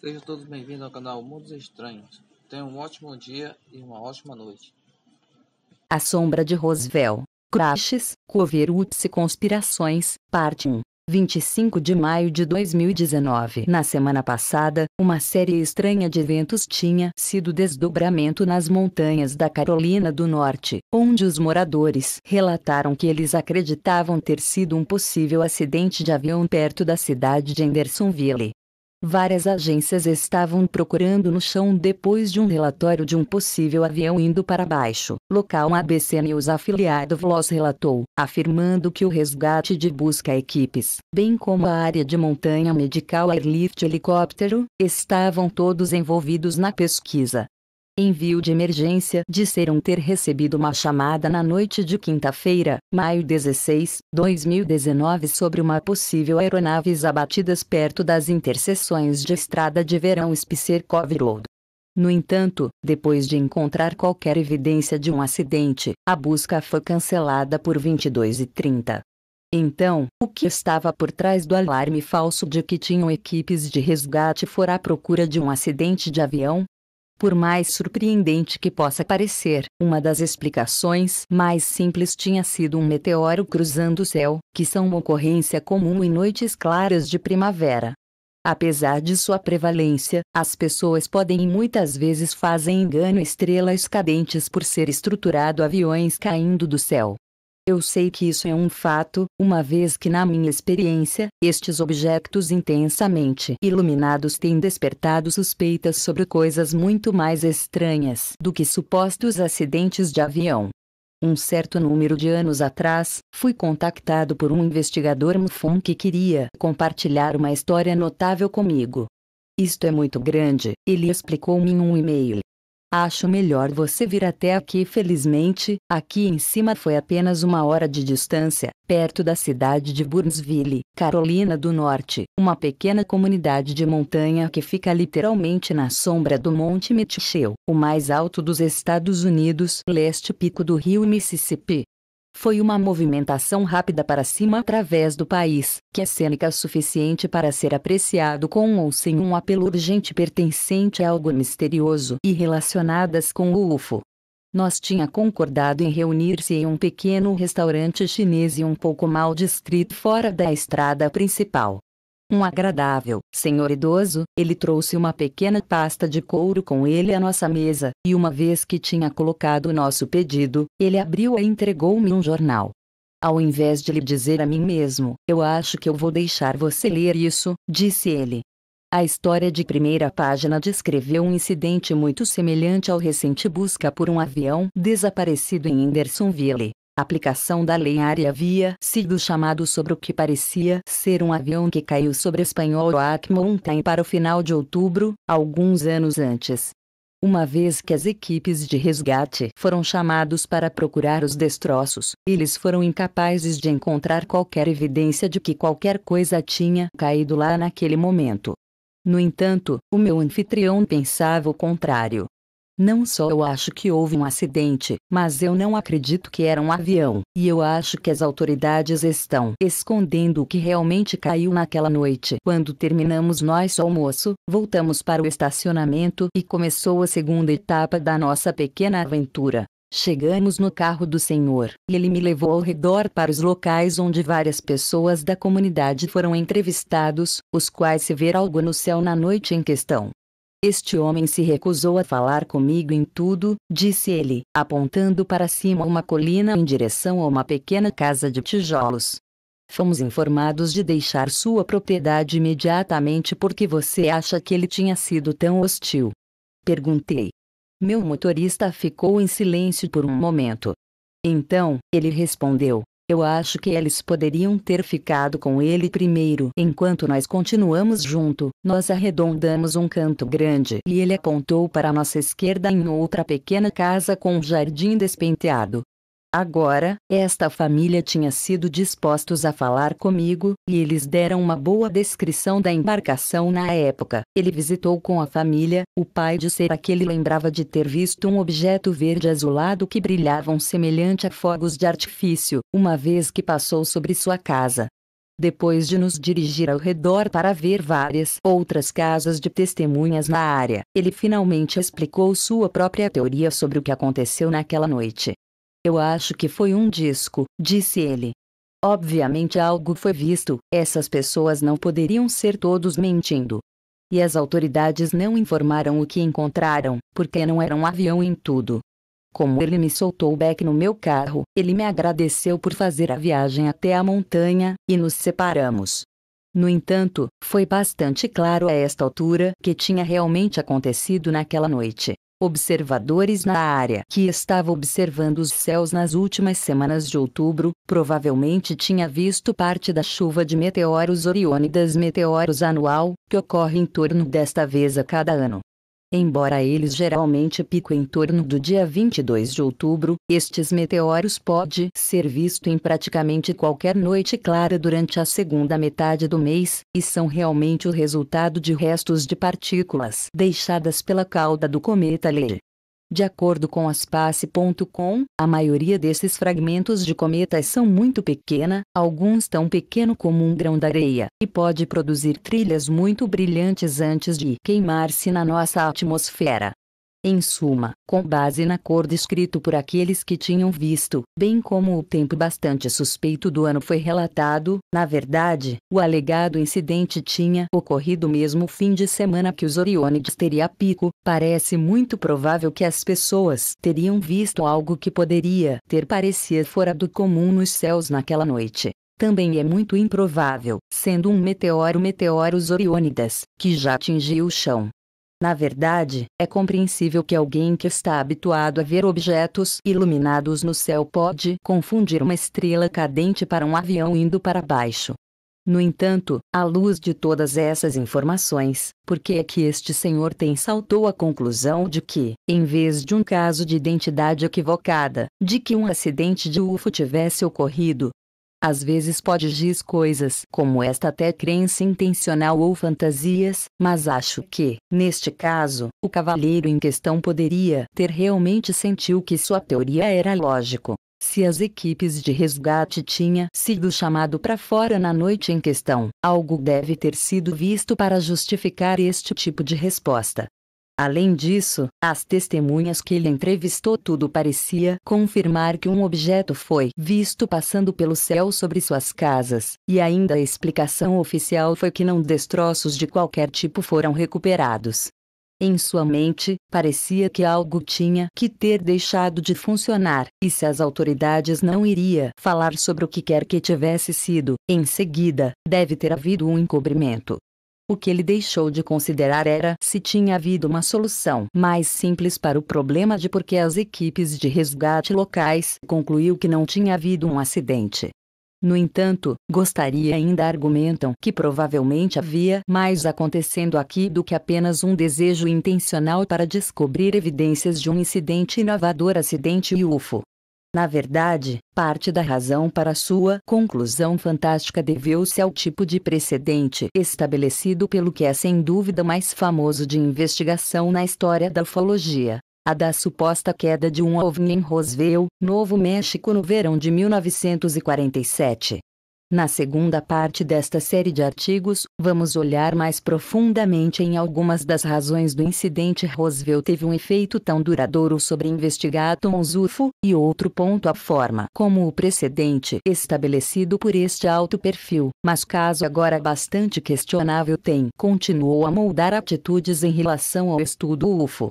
Sejam todos bem-vindos ao canal Mundos Estranhos. Tenham um ótimo dia e uma ótima noite. A Sombra de Roswell, Crashes, Cover-ups e Conspirações, Parte 1. 25 de maio de 2019. Na semana passada, uma série estranha de eventos tinha sido desdobramento nas montanhas da Carolina do Norte, onde os moradores relataram que eles acreditavam ter sido um possível acidente de avião perto da cidade de Hendersonville. Várias agências estavam procurando no chão depois de um relatório de um possível avião indo para baixo. Local ABC News afiliado VLOS relatou, afirmando que o resgate de busca equipes, bem como a área de montanha medical Airlift helicóptero, estavam todos envolvidos na pesquisa. Envio de emergência disseram ter recebido uma chamada na noite de quinta-feira, maio 16, 2019 sobre uma possível aeronaves abatidas perto das interseções de estrada de verão Spicer-Cove Road. No entanto, depois de encontrar qualquer evidência de um acidente, a busca foi cancelada por 22h30. Então, o que estava por trás do alarme falso de que tinham equipes de resgate fora à procura de um acidente de avião? Por mais surpreendente que possa parecer, uma das explicações mais simples tinha sido um meteoro cruzando o céu, que são uma ocorrência comum em noites claras de primavera. Apesar de sua prevalência, as pessoas podem e muitas vezes fazem engano estrelas cadentes por ser estruturado aviões caindo do céu. Eu sei que isso é um fato, uma vez que na minha experiência, estes objetos intensamente iluminados têm despertado suspeitas sobre coisas muito mais estranhas do que supostos acidentes de avião. Um certo número de anos atrás, fui contactado por um investigador MUFON que queria compartilhar uma história notável comigo. Isto é muito grande, ele explicou-me em um e-mail. Acho melhor você vir até aqui. Felizmente, aqui em cima foi apenas 1 hora de distância, perto da cidade de Burnsville, Carolina do Norte, uma pequena comunidade de montanha que fica literalmente na sombra do Monte Mitchell, o mais alto dos Estados Unidos, leste pico do rio Mississippi. Foi uma movimentação rápida para cima através do país, que é cênica o suficiente para ser apreciado com ou sem um apelo urgente pertencente a algo misterioso e relacionadas com o UFO. Nós tinha concordado em reunir-se em um pequeno restaurante chinês e um pouco mal distrito fora da estrada principal. Um agradável senhor idoso, ele trouxe uma pequena pasta de couro com ele à nossa mesa, e uma vez que tinha colocado o nosso pedido, ele abriu-a e entregou-me um jornal. Ao invés de lhe dizer a mim mesmo, eu acho que eu vou deixar você ler isso, disse ele. A história de primeira página descreveu um incidente muito semelhante ao recente busca por um avião desaparecido em Hendersonville. A aplicação da lei área havia sido chamado sobre o que parecia ser um avião que caiu sobre Espanhol Oak Mountain para o final de outubro, alguns anos antes. Uma vez que as equipes de resgate foram chamados para procurar os destroços, eles foram incapazes de encontrar qualquer evidência de que qualquer coisa tinha caído lá naquele momento. No entanto, o meu anfitrião pensava o contrário. Não só eu acho que houve um acidente, mas eu não acredito que era um avião, e eu acho que as autoridades estão escondendo o que realmente caiu naquela noite. Quando terminamos nosso almoço, voltamos para o estacionamento e começou a segunda etapa da nossa pequena aventura. Chegamos no carro do senhor, e ele me levou ao redor para os locais onde várias pessoas da comunidade foram entrevistados, os quais se ver algo no céu na noite em questão. Este homem se recusou a falar comigo em tudo, disse ele, apontando para cima uma colina em direção a uma pequena casa de tijolos. Fomos informados de deixar sua propriedade imediatamente porque você acha que ele tinha sido tão hostil. Perguntei. Meu motorista ficou em silêncio por um momento. Então, ele respondeu. Eu acho que eles poderiam ter ficado com ele primeiro. Enquanto nós continuamos junto, nós arredondamos um canto grande e ele apontou para a nossa esquerda em outra pequena casa com um jardim despenteado. Agora, esta família tinha sido dispostos a falar comigo, e eles deram uma boa descrição da embarcação na época. Ele visitou com a família, o pai disse que ele lembrava de ter visto um objeto verde azulado que brilhava semelhante a fogos de artifício, uma vez que passou sobre sua casa. Depois de nos dirigir ao redor para ver várias outras casas de testemunhas na área, ele finalmente explicou sua própria teoria sobre o que aconteceu naquela noite. Eu acho que foi um disco, disse ele. Obviamente algo foi visto, essas pessoas não poderiam ser todos mentindo. E as autoridades não informaram o que encontraram, porque não era um avião em tudo. Como ele me soltou o beck no meu carro, ele me agradeceu por fazer a viagem até a montanha, e nos separamos. No entanto, foi bastante claro a esta altura que tinha realmente acontecido naquela noite. Observadores na área que estava observando os céus nas últimas semanas de outubro, provavelmente tinha visto parte da chuva de meteoros Oriônidas meteoros anual, que ocorre em torno desta vez a cada ano. Embora eles geralmente piquem em torno do dia 22 de outubro, estes meteoros podem ser vistos em praticamente qualquer noite clara durante a segunda metade do mês, e são realmente o resultado de restos de partículas deixadas pela cauda do cometa Halley. De acordo com a Space.com, a maioria desses fragmentos de cometas são muito pequena, alguns tão pequeno como um grão de areia, e pode produzir trilhas muito brilhantes antes de queimar-se na nossa atmosfera. Em suma, com base na cor descrito por aqueles que tinham visto, bem como o tempo bastante suspeito do ano foi relatado, na verdade, o alegado incidente tinha ocorrido mesmo fim de semana que os Oriônides teria pico, parece muito provável que as pessoas teriam visto algo que poderia ter parecido fora do comum nos céus naquela noite. Também é muito improvável, sendo um meteoros Oriônidas, que já atingiu o chão. Na verdade, é compreensível que alguém que está habituado a ver objetos iluminados no céu pode confundir uma estrela cadente para um avião indo para baixo. No entanto, à luz de todas essas informações, por que é que este senhor saltou à conclusão de que, em vez de um caso de identidade equivocada, de que um acidente de UFO tivesse ocorrido? Às vezes pode dizer coisas como esta até crença intencional ou fantasias, mas acho que, neste caso, o cavalheiro em questão poderia ter realmente sentido que sua teoria era lógico. Se as equipes de resgate tinham sido chamado para fora na noite em questão, algo deve ter sido visto para justificar este tipo de resposta. Além disso, as testemunhas que ele entrevistou tudo parecia confirmar que um objeto foi visto passando pelo céu sobre suas casas, e ainda a explicação oficial foi que não destroços de qualquer tipo foram recuperados. Em sua mente, parecia que algo tinha que ter deixado de funcionar, e se as autoridades não iriam falar sobre o que quer que tivesse sido, em seguida, deve ter havido um encobrimento. O que ele deixou de considerar era se tinha havido uma solução mais simples para o problema de por que as equipes de resgate locais concluiu que não tinha havido um acidente. No entanto, gostaria ainda argumentam que provavelmente havia mais acontecendo aqui do que apenas um desejo intencional para descobrir evidências de um incidente inovador acidente UFO. Na verdade, parte da razão para sua conclusão fantástica deveu-se ao tipo de precedente estabelecido pelo que é sem dúvida mais famoso de investigação na história da ufologia, a da suposta queda de um OVNI em Roswell, Novo México no verão de 1947. Na segunda parte desta série de artigos, vamos olhar mais profundamente em algumas das razões do incidente Roswell teve um efeito tão duradouro sobre investigados UFO, e outro ponto a forma como o precedente estabelecido por este alto perfil, mas caso agora bastante questionável continuou a moldar atitudes em relação ao estudo UFO.